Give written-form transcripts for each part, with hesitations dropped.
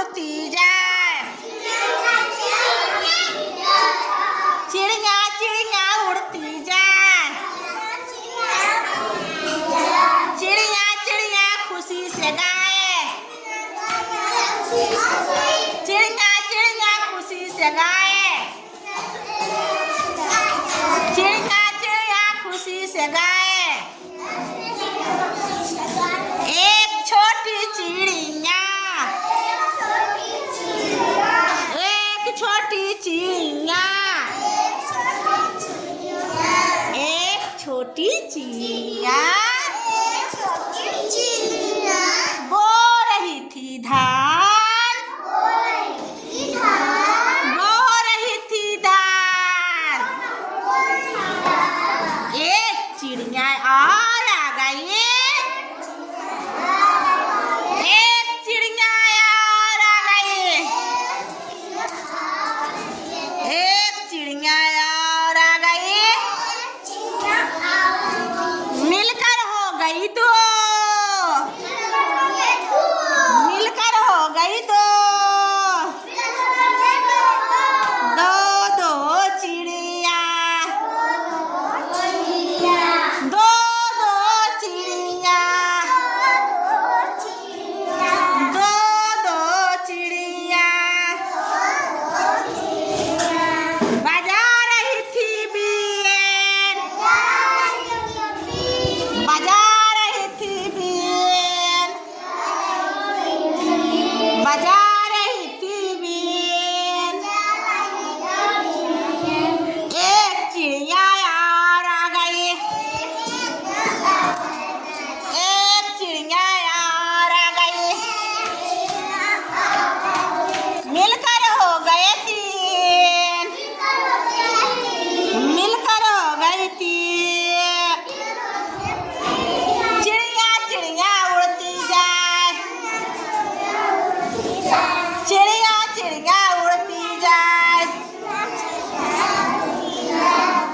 उड़ती जाए, चिड़िया चिड़िया उड़ती जाए, चिड़िया चिड़िया खुशी से गाए, चिड़िया चिड़िया खुशी से गाए, चिड़िया चिड़िया खुशी से गाए। एक छोटी चिड़िया, एक छोटी चिड़िया, एक छोटी चिड़िया बो रही थी धान, बो रही थी धान। एक चिड़िया और आ गई, एक चिड़िया और आ गई, एक चिड़िया और आ गई। मिलकर हो गई दो, मिलकर हो गई दो, दो दो चिड़िया, दो दो चिड़िया, दो दो चिड़िया बजा रही थी बीन, बजा रही थी बीन, बजा रही थी बीन। एक चिड़िया और आ गई, एक चिड़िया और आ गई। मिलकर हो गए तीन, मिलकर हो गई तीन। चिड़िया चिड़िया उड़ती जाए, चिड़िया चिड़िया उड़ती जाए,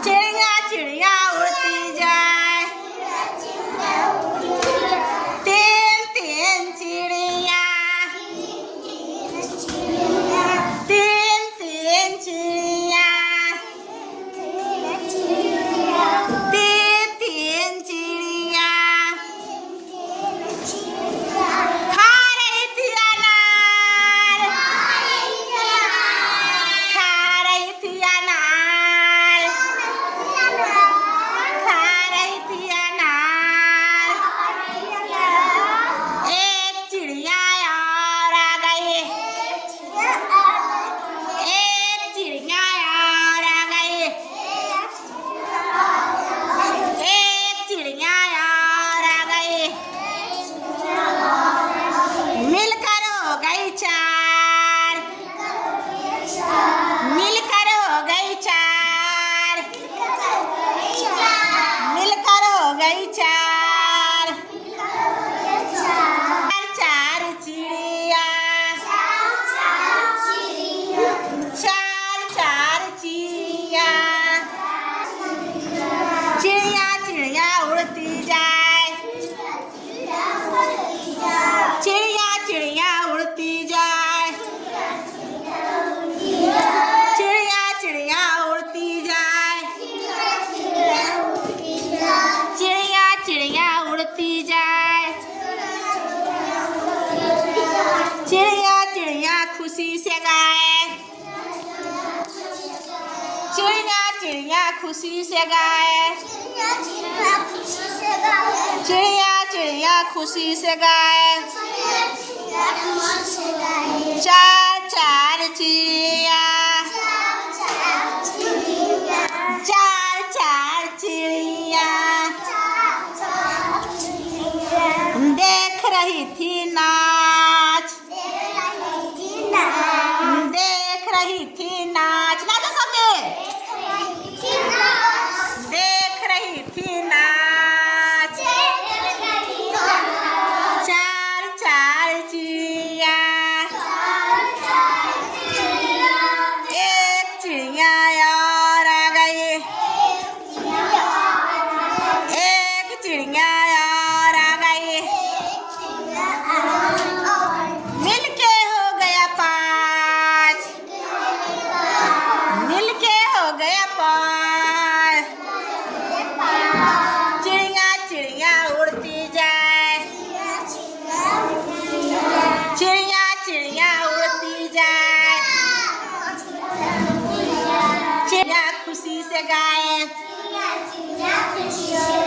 चिड़िया चिड़िया उड़ती जाए। तीन तीन चिड़िया, तीन तीन चिड़िया, तीन तीन चिड़िया खा रही थी अनार, खा रही थी अनार, खा रही थी अनार। एक चिड़िया और आ गई, एक चिड़िया और आ गई, एक चिड़िया और आ गई। मिलकर हो गई चार, मिलकर हो गई चार, मिलकर हो गई चार। चार चार चिड़िया, चार चार चिड़िया, चिड़िया चिड़िया उड़ती जाए, चिड़िया चिड़िया उड़ती जाए, चिड़िया चिड़िया उड़ती जाए, चिड़िया चिड़िया उड़ती जाए। चिड़िया चिड़िया खुशी से गाए, चिड़िया चिड़िया खुशी से गाए, चिड़िया चिड़िया खुशी से गाए। चार चार चिड़िया, चार चार चिड़िया देख रही थी नाच, देख रही थी नाच, ना तो सबके देख रही थी नाच। चार चार चिड़िया से गाएं? चिड़िया चिड़िया पूछियो